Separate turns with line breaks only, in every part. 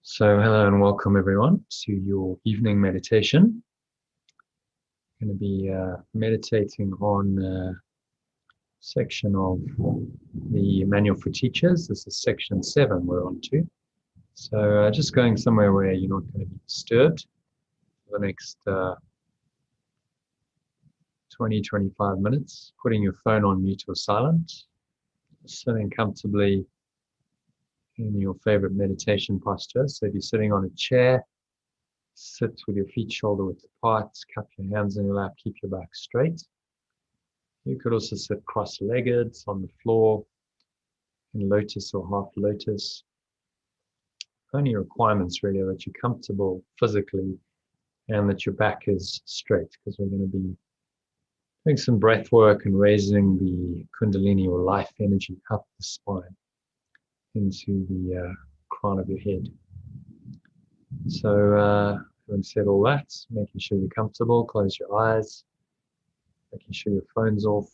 So hello and welcome everyone to your evening meditation. I'm going to be meditating on a section of the Manual for Teachers. This is section 7 we're on to. So just going somewhere where you're not going to be disturbed for the next 20-25 minutes, putting your phone on mute or silent, sitting comfortably in your favorite meditation posture. So if you're sitting on a chair, sit with your feet shoulder width apart, cup your hands in your lap, keep your back straight. You could also sit cross-legged on the floor in lotus or half lotus. Only requirements really are that you're comfortable physically and that your back is straight, because we're going to be doing some breath work and raising the kundalini or life energy up the spine into the crown of your head. So having said all that, making sure you're comfortable, close your eyes, making sure your phone's off.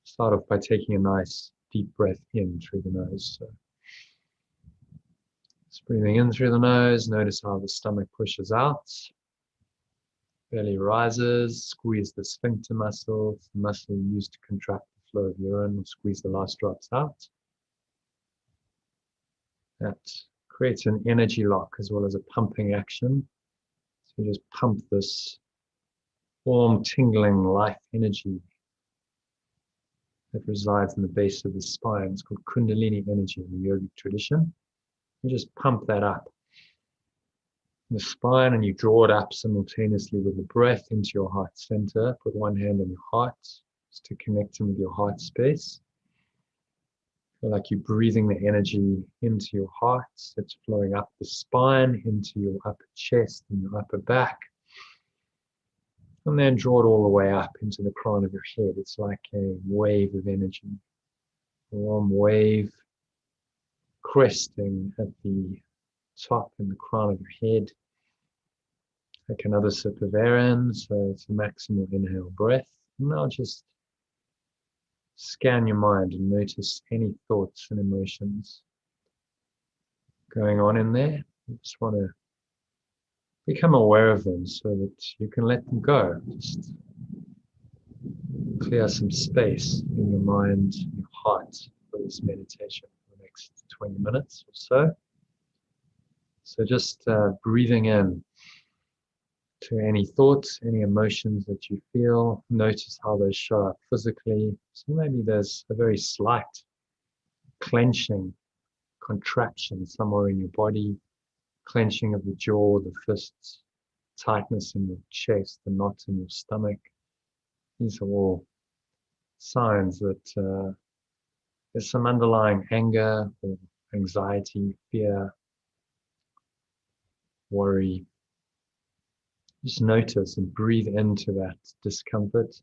Start off by taking a nice deep breath in through the nose. So just breathing in through the nose, notice how the stomach pushes out. Belly rises, squeeze the sphincter muscle, the muscle used to contract the flow of urine, squeeze the last drops out. That creates an energy lock as well as a pumping action. So you just pump this warm, tingling life energy that resides in the base of the spine. It's called kundalini energy in the yogic tradition. You just pump that up in the spine and you draw it up simultaneously with the breath into your heart center. Put one hand on your heart just to connect with your heart space. Feel like you're breathing the energy into your heart. It's flowing up the spine, into your upper chest and your upper back. And then draw it all the way up into the crown of your head. It's like a wave of energy. A warm wave cresting at the top and the crown of your head. Take another sip of air in, so it's a maximal inhale breath. And now just scan your mind and notice any thoughts and emotions going on in there. You just want to become aware of them so that you can let them go. Just clear some space in your mind, your heart for this meditation for the next 20 minutes or so. So just breathing in to any thoughts, any emotions that you feel. Notice how they show up physically. So maybe there's a very slight clenching, contraction somewhere in your body, clenching of the jaw, the fists, tightness in your chest, the knots in your stomach. These are all signs that there's some underlying anger or anxiety, fear, worry. Just notice and breathe into that discomfort.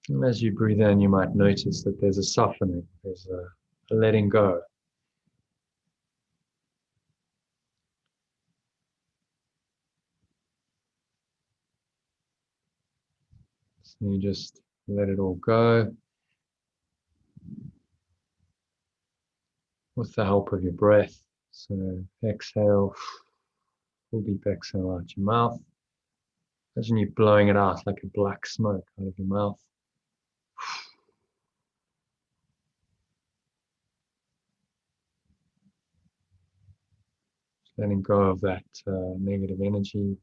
And as you breathe in, you might notice that there's a softening, there's a letting go. So you just let it all go with the help of your breath. So exhale, full deep exhale out your mouth. Imagine you blowing it out like a black smoke out of your mouth. Just letting go of that negative energy.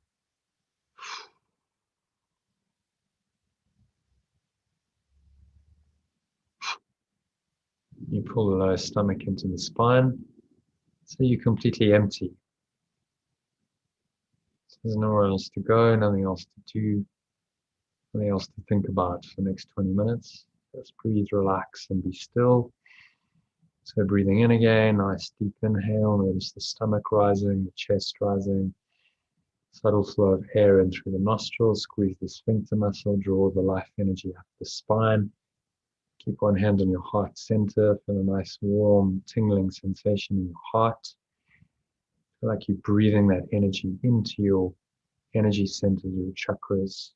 You pull the lower stomach into the spine, so you're completely empty. So there's nowhere else to go, nothing else to do, nothing else to think about for the next 20 minutes. Just breathe, relax, and be still. So breathing in again, nice deep inhale. Notice the stomach rising, the chest rising. Subtle flow of air in through the nostrils. Squeeze the sphincter muscle, draw the life energy up the spine. Keep one hand on your heart center. Feel a nice warm tingling sensation in your heart. Feel like you're breathing that energy into your energy centers, your chakras.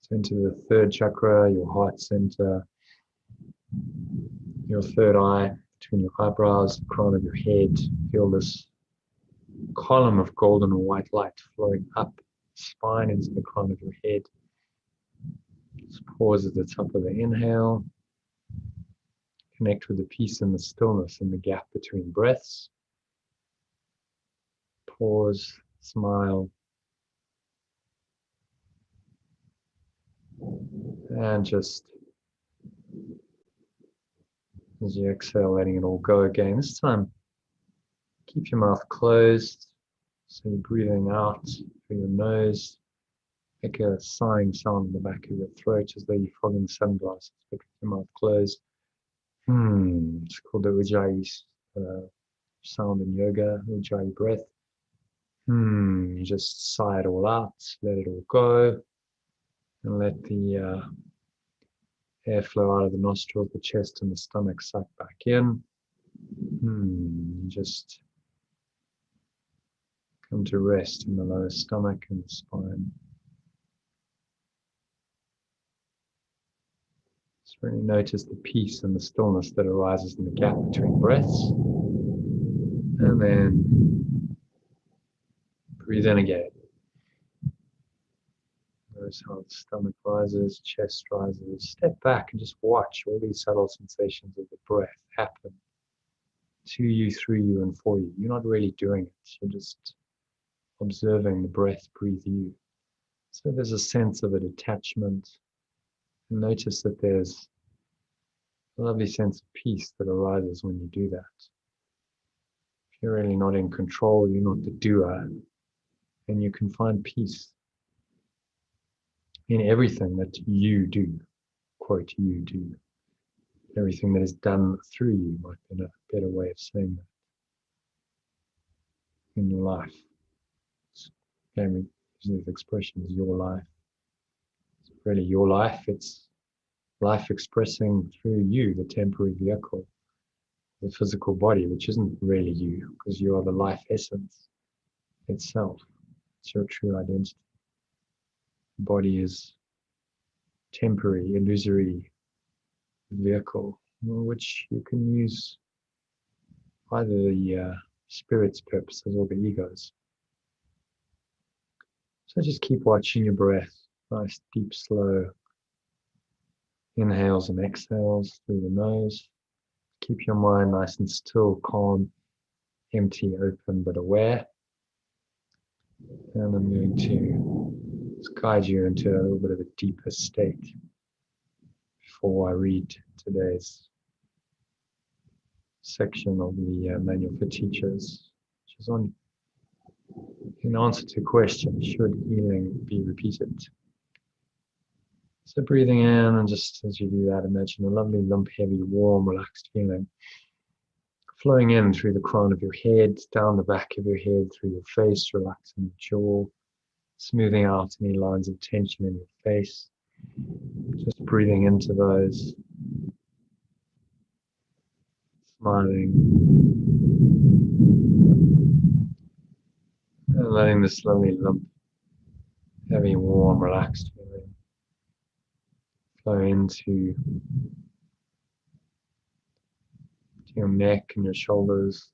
So into the third chakra, your heart center, your third eye, between your eyebrows, the crown of your head. Feel this column of golden or white light flowing up the spine into the crown of your head. Just pause at the top of the inhale. Connect with the peace and the stillness in the gap between breaths. Pause, smile, and just as you exhale, letting it all go again. This time, keep your mouth closed, so you're breathing out through your nose. Make a sighing sound in the back of your throat as though you're fogging sunglasses, but with your mouth closed. It's called the Ujjayi sound in yoga, Ujjayi breath. You just sigh it all out, let it all go, and let the air flow out of the nostrils, the chest, and the stomach suck back in. Just come to rest in the lower stomach and the spine. Just really notice the peace and the stillness that arises in the gap between breaths. And then breathe in again. Notice how the stomach rises, chest rises. Step back and just watch all these subtle sensations of the breath happen to you, through you, and for you. You're not really doing it. You're just observing the breath breathe you. So there's a sense of a detachment. And notice that there's a lovely sense of peace that arises when you do that. If you're really not in control, you're not the doer, and you can find peace in everything that you do, quote, you do. Everything that is done through you might be a better way of saying that in your life. Again, using this expression is your life. It's really your life. It's life expressing through you, the temporary vehicle, the physical body, which isn't really you, because you are the life essence itself. It's your true identity. The body is temporary, illusory vehicle, which you can use either the spirit's purposes or the ego's. So just keep watching your breath. Nice, deep, slow inhales and exhales through the nose. Keep your mind nice and still, calm, empty, open, but aware. And I'm going to just guide you into a little bit of a deeper state before I read today's section of the Manual for Teachers, which is on in answer to question, should healing be repeated? So breathing in, and just as you do that, imagine a lovely, limp, heavy, warm, relaxed feeling flowing in through the crown of your head, down the back of your head, through your face, relaxing your jaw, smoothing out any lines of tension in your face. Just breathing into those, smiling, and letting this lovely, limp, heavy, warm, relaxed feeling flow into your neck and your shoulders.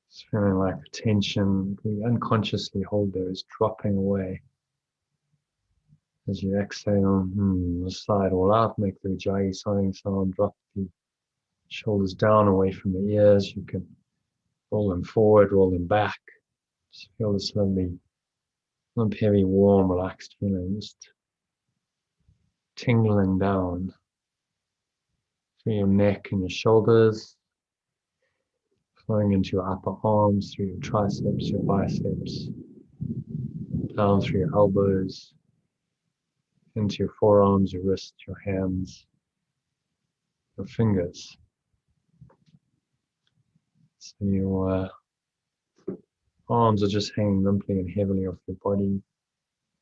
It's feeling like the tension we unconsciously hold there is dropping away. As you exhale, slide all out, make the Ujjayi sighing sound, drop the shoulders down away from the ears. You can roll them forward, roll them back. Just feel this lovely, limp, heavy, warm, relaxed feeling, just tingling down through your neck and your shoulders, flowing into your upper arms, through your triceps, your biceps, down through your elbows, into your forearms, your wrists, your hands, your fingers. So your arms are just hanging limply and heavily off your body.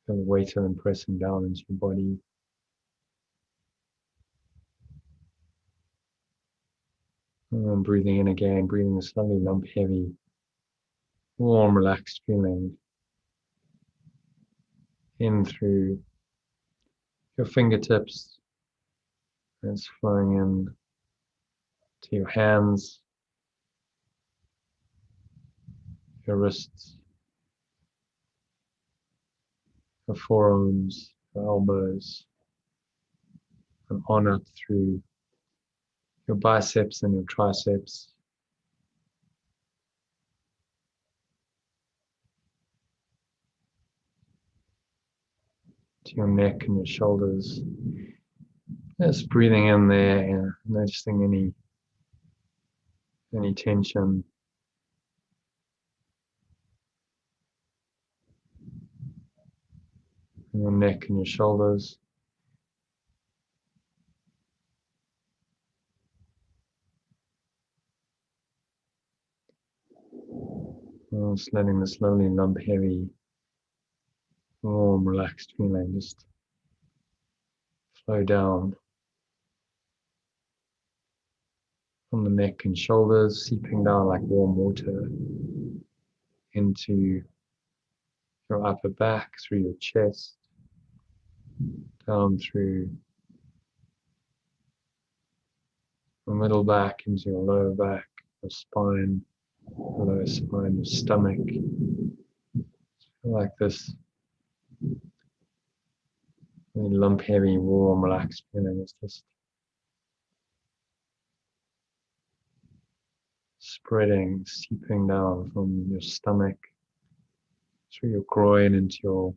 Feel the weight of them pressing down into your body. And then breathing in again, breathing this lovely, limp, heavy, warm, relaxed feeling in through your fingertips, And it's flowing in to your hands, your wrists, your forearms, your elbows, and on up through your biceps and your triceps, to your neck and your shoulders. Just breathing in there and noticing any tension. In your neck and your shoulders. And just letting this slowly lump heavy, warm, relaxed feeling just flow down from the neck and shoulders, seeping down like warm water into your upper back, through your chest, down through your middle back into your lower back, your spine, your lower spine, your stomach. Feel like this really lump heavy, warm, relaxed feeling is just spreading, seeping down from your stomach, through your groin into your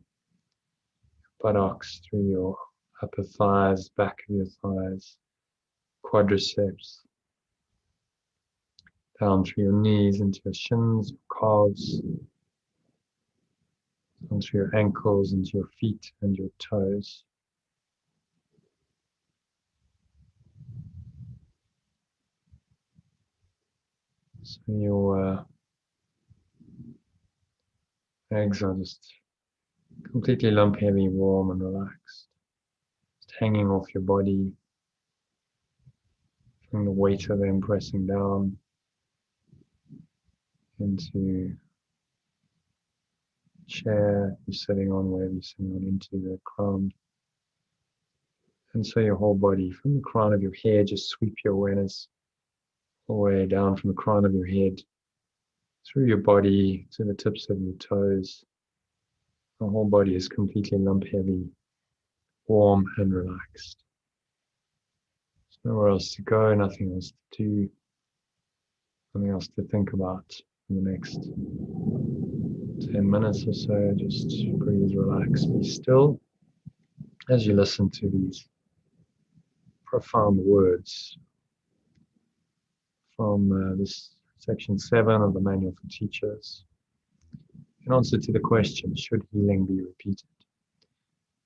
buttocks, through your upper thighs, back of your thighs, quadriceps, down through your knees into your shins, your calves, down through your ankles, into your feet and your toes. So your legs are just completely lump heavy, warm and relaxed, just hanging off your body, feeling the weight of them pressing down into chair you're sitting on, wherever you're sitting on, into the crown. And so your whole body, from the crown of your head, just sweep your awareness all the way down from the crown of your head, through your body to the tips of your toes. The whole body is completely lump heavy, warm and relaxed. There's nowhere else to go, nothing else to do, nothing else to think about for the next 10 minutes or so. Just breathe, relax, be still as you listen to these profound words from this section 7 of the Manual for Teachers. In answer to the question, should healing be repeated?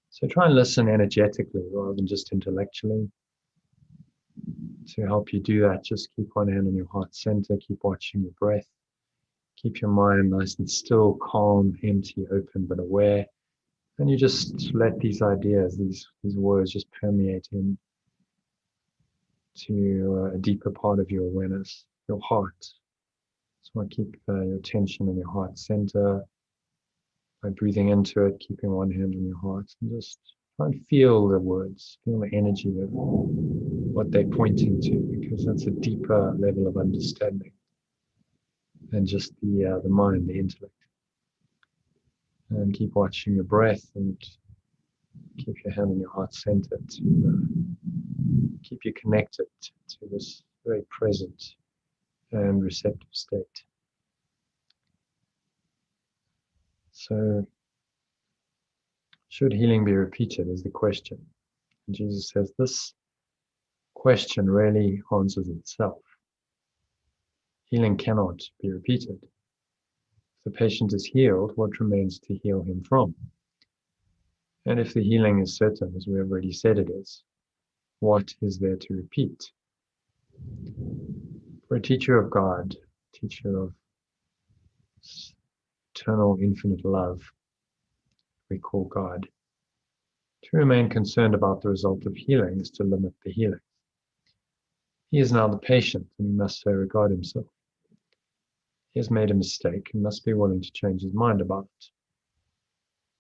So try and listen energetically rather than just intellectually. To help you do that, just keep one hand on your heart center, keep watching your breath, keep your mind nice and still, calm, empty, open, but aware. And you just let these ideas, these words just permeate in to a deeper part of your awareness, your heart. So I keep your attention in your heart center by breathing into it, keeping one hand on your heart, and just try and feel the words, feel the energy of what they're pointing to, because that's a deeper level of understanding than just the mind, the intellect. And keep watching your breath and keep your hand on your heart center to keep you connected to this very present and receptive state. So, should healing be repeated is the question. And Jesus says this question really answers itself. Healing cannot be repeated. If the patient is healed, what remains to heal him from? And if the healing is certain, as we have already said it is, what is there to repeat? For a teacher of God, teacher of eternal infinite love, we call God, to remain concerned about the result of healing is to limit the healing. He is now the patient, and he must so regard himself. He has made a mistake and must be willing to change his mind about it.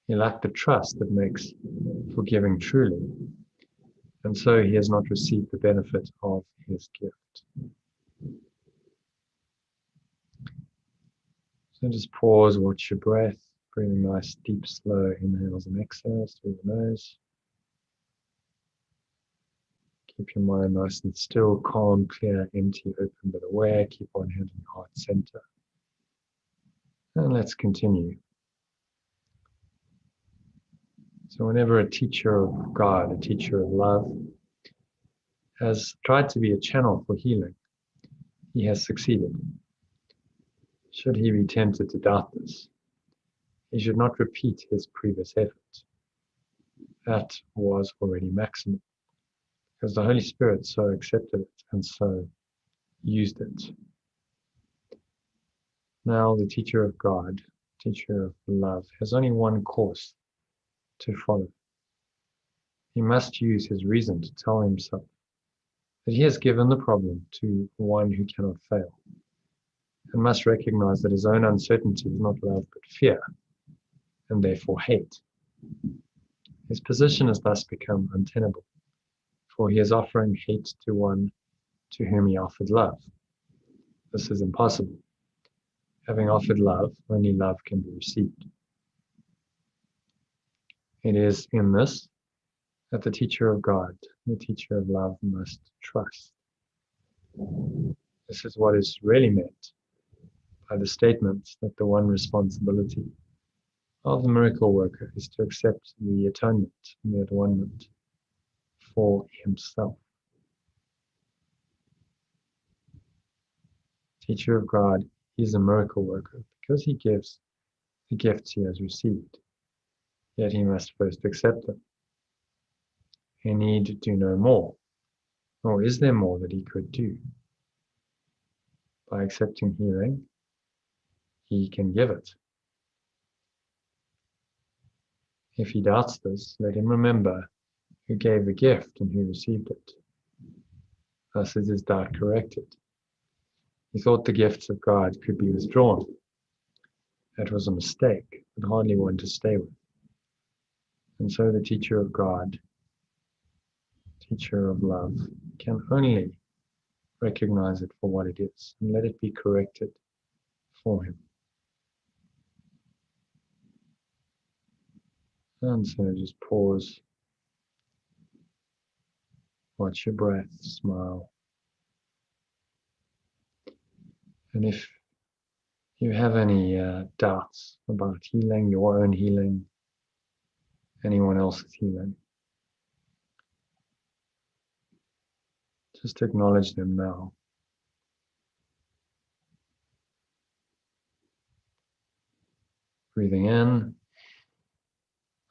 He lacked the trust that makes forgiving truly. and so he has not received the benefit of his gift. So just pause, watch your breath, breathing nice, deep, slow inhales and exhales through the nose. Keep your mind nice and still, calm, clear, empty, open, but aware. Keep one hand in your heart center. And let's continue. So whenever a teacher of God, a teacher of love, has tried to be a channel for healing, he has succeeded. Should he be tempted to doubt this, he should not repeat his previous effort. That was already maximum, because the Holy Spirit so accepted it and so used it. Now the teacher of God, teacher of love, has only one course to follow. He must use his reason to tell himself that he has given the problem to one who cannot fail, and must recognize that his own uncertainty is not love but fear, and therefore hate. His position has thus become untenable, for he is offering hate to one to whom he offered love. This is impossible. Having offered love, only love can be received. It is in this that the teacher of God, the teacher of love, must trust. This is what is really meant by the statement that the one responsibility of the miracle worker is to accept the atonement and the atonement for himself. Teacher of God is a miracle worker because he gives the gifts he has received, yet he must first accept them. He need do no more, nor is there more that he could do. By accepting healing, he can give it. If he doubts this, let him remember who gave the gift and who received it. Thus is his doubt corrected. He thought the gifts of God could be withdrawn. That was a mistake, but hardly one to stay with. And so the teacher of God, teacher of love, can only recognize it for what it is and let it be corrected for him. And so just pause, watch your breath, smile. And if you have any doubts about healing, your own healing, anyone else's healing, just acknowledge them now. Breathing in,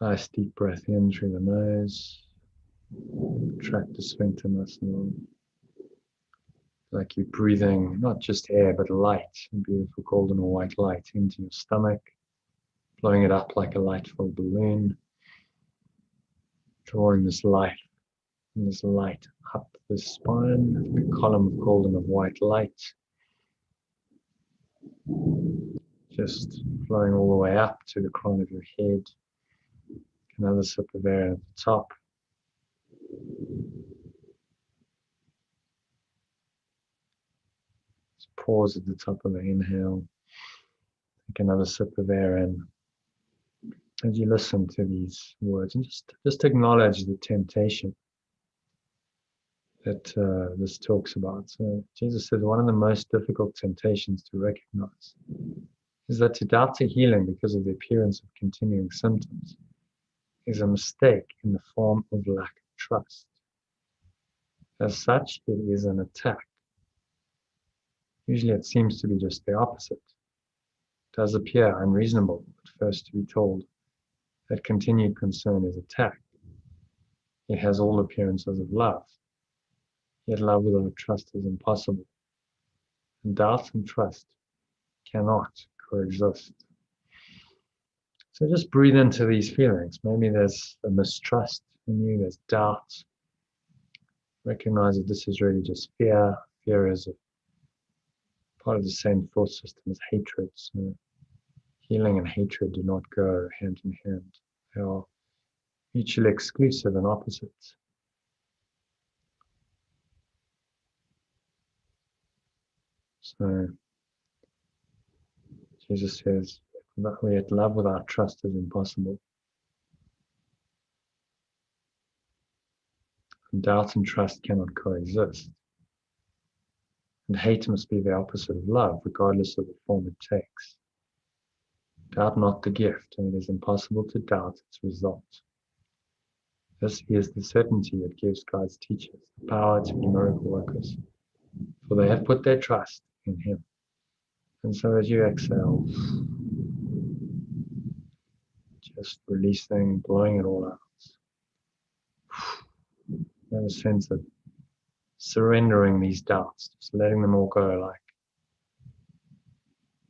nice deep breath in through the nose, contract the sphincter muscle, like you're breathing not just air but light, beautiful golden or white light into your stomach, blowing it up like a light-filled balloon, drawing this light and this light up the spine, a column of golden or white light, just flowing all the way up to the crown of your head. Another sip of air at the top. Just pause at the top of the inhale. Take another sip of air in. As you listen to these words, and just acknowledge the temptation that this talks about. So Jesus said one of the most difficult temptations to recognize is that to doubt a healing because of the appearance of continuing symptoms is a mistake in the form of lack of trust. As such, it is an attack. Usually it seems to be just the opposite. It does appear unreasonable at first to be told that continued concern is attack. It has all appearances of love. Yet love without trust is impossible. And doubt and trust cannot coexist. So just breathe into these feelings. Maybe there's a mistrust in you, there's doubt. Recognize that this is really just fear. Fear is a part of the same thought system as hatred. So healing and hatred do not go hand in hand. They are mutually exclusive and opposites. So Jesus says that we at love without trust is impossible. And doubt and trust cannot coexist. And hate must be the opposite of love, regardless of the form it takes. Doubt not the gift, and it is impossible to doubt its result. This is the certainty that gives God's teachers the power to be miracle workers, for they have put their trust in Him. And so as you exhale, just releasing, blowing it all out. Have a sense of surrendering these doubts, just letting them all go like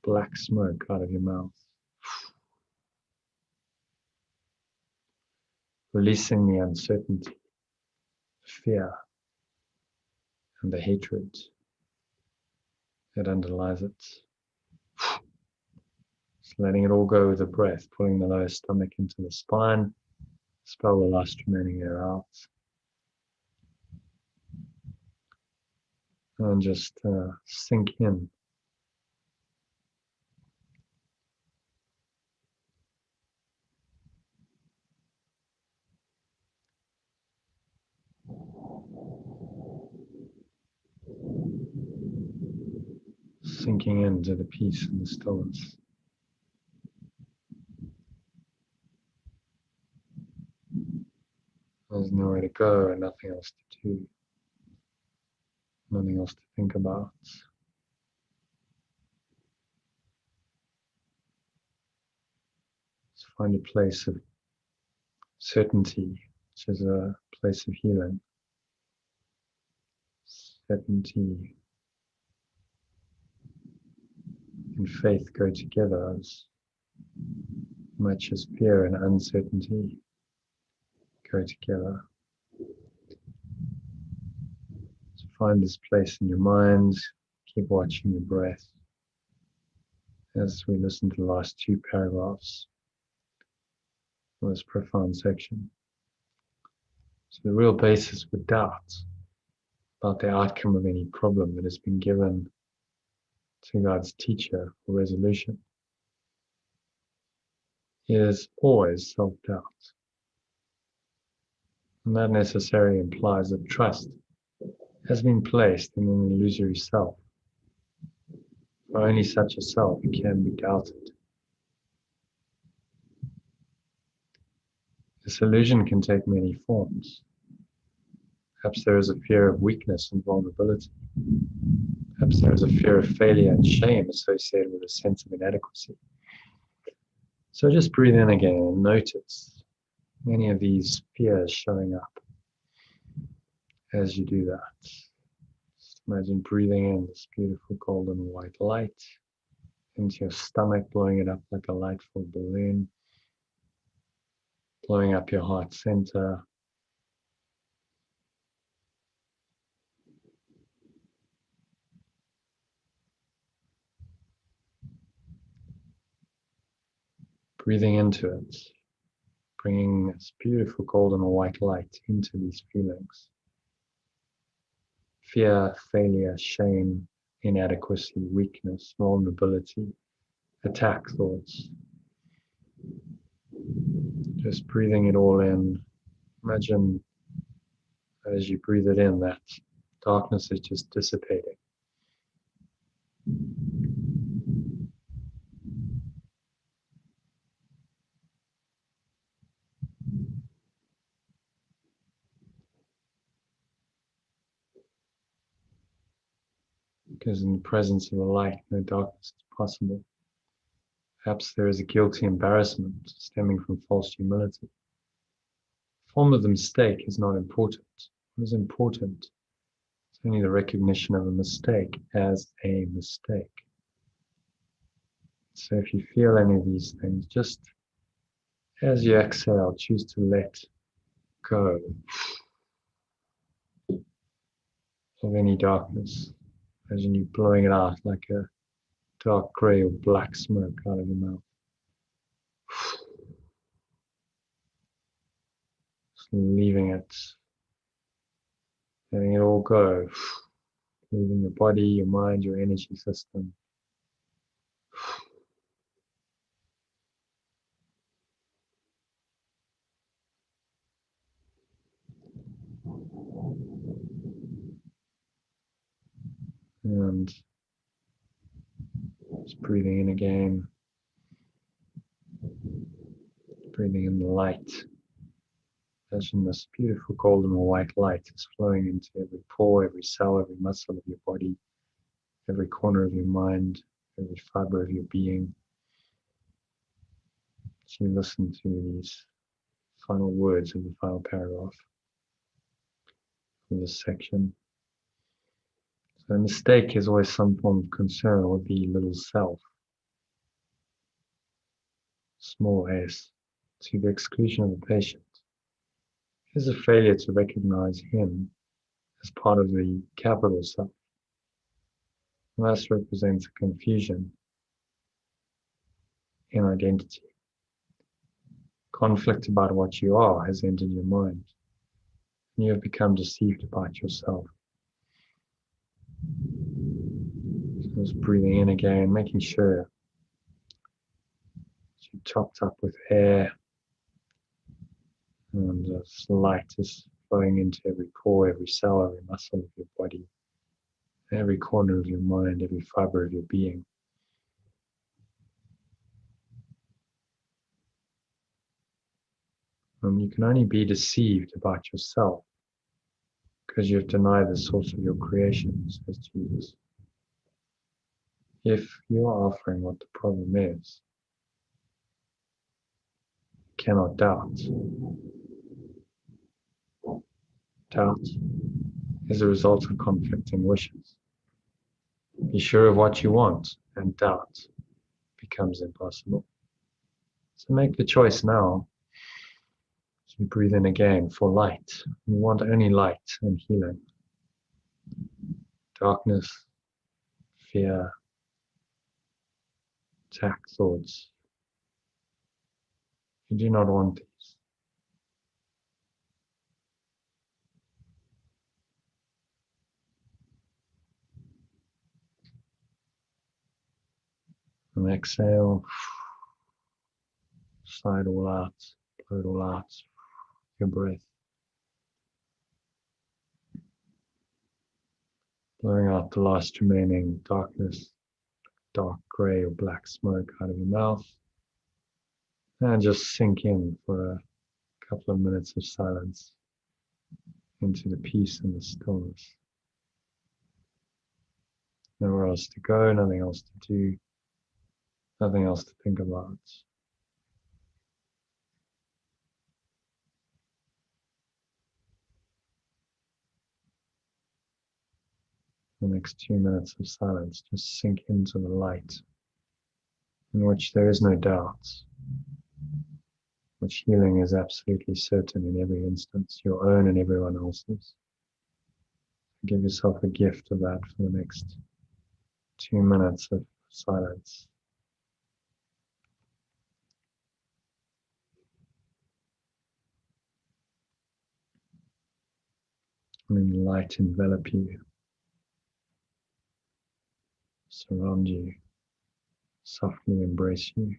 black smoke out of your mouth. Releasing the uncertainty, fear, and the hatred that underlies it. Just letting it all go with the breath, pulling the lower stomach into the spine, expel the last remaining air out. And just sink in. Sinking into the peace and the stillness. There's nowhere to go and nothing else to do. Nothing else to think about. Just find a place of certainty, which is a place of healing. Certainty and faith go together as much as fear and uncertainty go together. So find this place in your mind. Keep watching your breath as we listen to the last two paragraphs of this profound section. So the real basis for doubt about the outcome of any problem that has been given to God's teacher for resolution is always self-doubt. And that necessarily implies that trust has been placed in an illusory self. For only such a self can be doubted. This illusion can take many forms. Perhaps there is a fear of weakness and vulnerability. Perhaps there is a fear of failure and shame associated with a sense of inadequacy. So just breathe in again and notice many of these fears showing up as you do that. Just imagine breathing in this beautiful golden white light into your stomach, blowing it up like a light-filled balloon, blowing up your heart center, breathing into it, bringing this beautiful golden white light into these feelings. Fear, failure, shame, inadequacy, weakness, vulnerability, attack thoughts. Just breathing it all in. Imagine as you breathe it in, that darkness is just dissipating. Because in the presence of the light, no darkness is possible. Perhaps there is a guilty embarrassment stemming from false humility. The form of the mistake is not important. What is important is only the recognition of a mistake as a mistake. So if you feel any of these things, just as you exhale, choose to let go of any darkness. Imagine you blowing it out like a dark grey or black smoke out of your mouth. Just leaving it, letting it all go. leaving your body, your mind, your energy system. And just breathing in again, breathing in the light. Imagine this beautiful golden or white light is flowing into every pore, every cell, every muscle of your body, every corner of your mind, every fiber of your being. So you listen to these final words of the final paragraph in this section. So a mistake is always some form of concern or the little self, small s, to the exclusion of the patient. It is a failure to recognize him as part of the capital self. And this represents a confusion in identity. Conflict about what you are has entered your mind, and you have become deceived about yourself. So just breathing in again, making sure you're topped up with air, and this light is flowing into every pore, every cell, every muscle of your body, every corner of your mind, every fiber of your being. You can only be deceived about yourself because you've denied the source of your creation, says Jesus. If you are offering what the problem is, you cannot doubt. Doubt is a result of conflicting wishes. Be sure of what you want, and doubt becomes impossible. So make the choice now. So you breathe in again for light. You want only light and healing. Darkness, fear, attack thoughts. You do not want these. And exhale, sigh it all out, blow it all out, your breath. Blowing out the last remaining darkness, dark gray or black smoke out of your mouth. And just sink in for a couple of minutes of silence into the peace and the stillness. Nowhere else to go, nothing else to do, nothing else to think about. The next 2 minutes of silence, just sink into the light in which there is no doubt, which healing is absolutely certain in every instance, your own and everyone else's. Give yourself a gift of that for the next 2 minutes of silence. And the light envelop you, surround you, softly embrace you.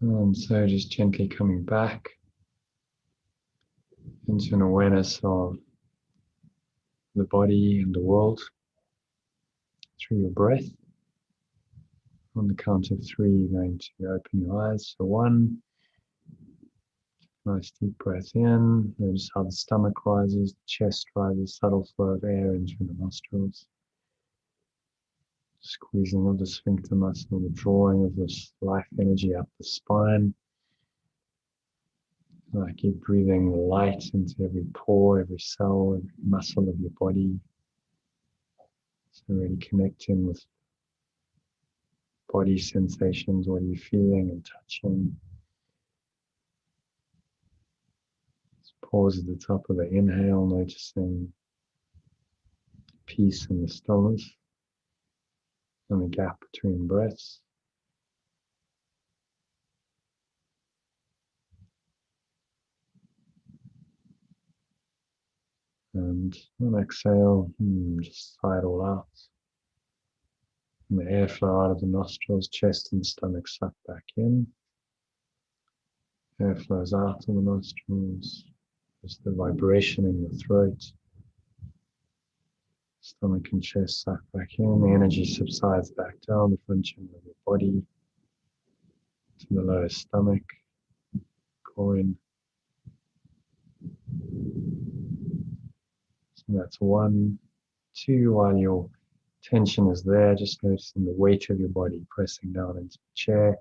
And so just gently coming back into an awareness of the body and the world through your breath. On the count of 3, you're going to open your eyes. So 1, nice deep breath in. Notice how the stomach rises, the chest rises, subtle flow of air in through the nostrils. Squeezing of the sphincter muscle, the drawing of this life energy up the spine. Like you're breathing light into every pore, every cell, every muscle of your body. So really connecting with body sensations, what are you feeling and touching. Just pause at the top of the inhale, noticing peace and the stillness and the gap between breaths. And on exhale, just sigh it all out. And the airflow out of the nostrils, chest and stomach suck back in. Air flows out of the nostrils. Just the vibration in your throat. Stomach and chest suck back in. The energy subsides back down the front chamber of your body to the lower stomach, groin. So that's 1. 2, while your tension is there, just noticing the weight of your body pressing down into the chair,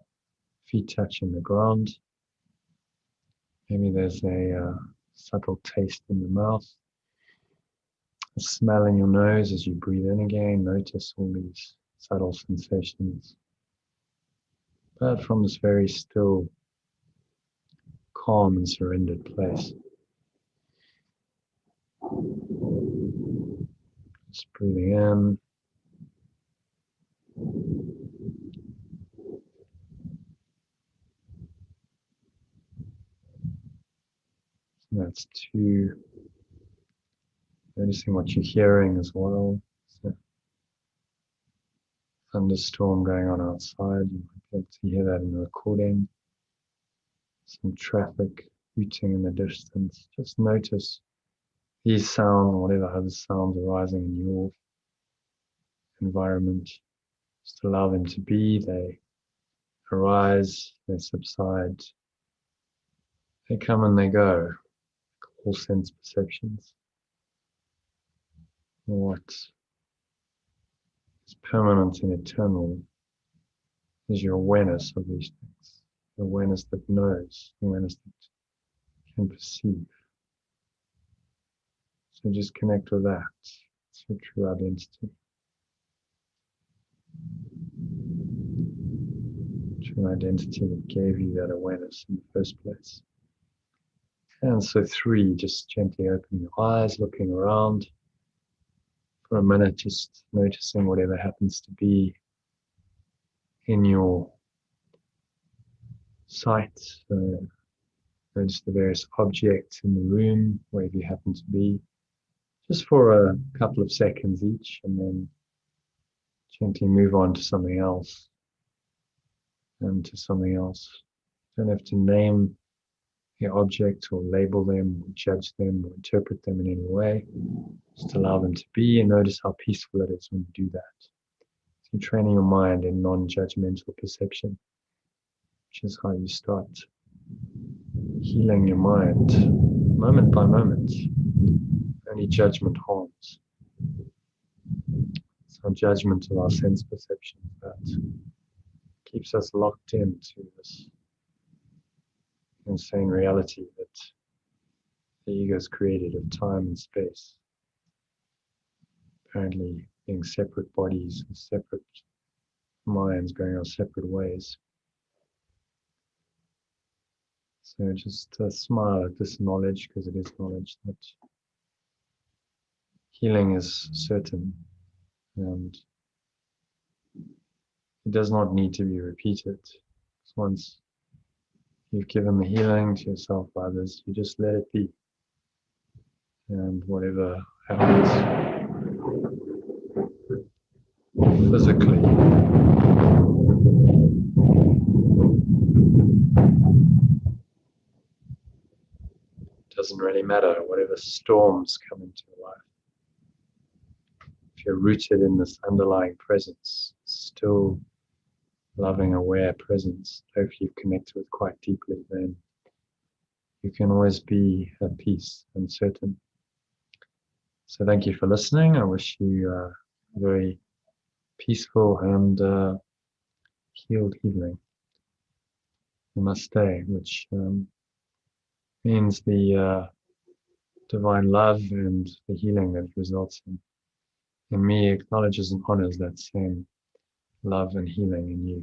feet touching the ground. Maybe there's a subtle taste in the mouth, a smell in your nose as you breathe in again. Notice all these subtle sensations. But from this very still, calm and surrendered place. Just breathing in. So that's 2. Noticing what you're hearing as well. So, thunderstorm going on outside. You might be able to hear that in the recording. Some traffic hooting in the distance. Just notice these sounds, whatever other sounds arising in your environment. Just allow them to be. They arise, they subside, they come and they go. All sense perceptions. What is permanent and eternal is your awareness of these things. The awareness that knows, the awareness that can perceive. So just connect with that. It's your true identity. True identity that gave you that awareness in the first place. And so 3, just gently opening your eyes, looking around. For a minute, just noticing whatever happens to be in your sight. Notice the various objects in the room, wherever you happen to be, just for a couple of seconds each, and then gently move on to something else, and to something else. You don't have to name the object or label them, or judge them, or interpret them in any way. Just allow them to be, and notice how peaceful it is when you do that. So you're training your mind in non-judgmental perception, which is how you start healing your mind, moment by moment. Only judgment harms. It's our judgment of our sense perception that keeps us locked into this insane reality that the ego has created of time and space. Apparently being separate bodies with separate minds going our separate ways. So just smile at this knowledge, because it is knowledge that healing is certain and it does not need to be repeated. Once you've given the healing to yourself, others, you just let it be. And whatever happens physically, Doesn't really matter, whatever storms come into your life. If you're rooted in this underlying presence, still loving, aware presence, hopefully you've connected with quite deeply, then you can always be at peace and certain. So thank you for listening. I wish you a very peaceful and healed evening. Namaste, which means the divine love and the healing that it results in me acknowledges and honors that same love and healing in you.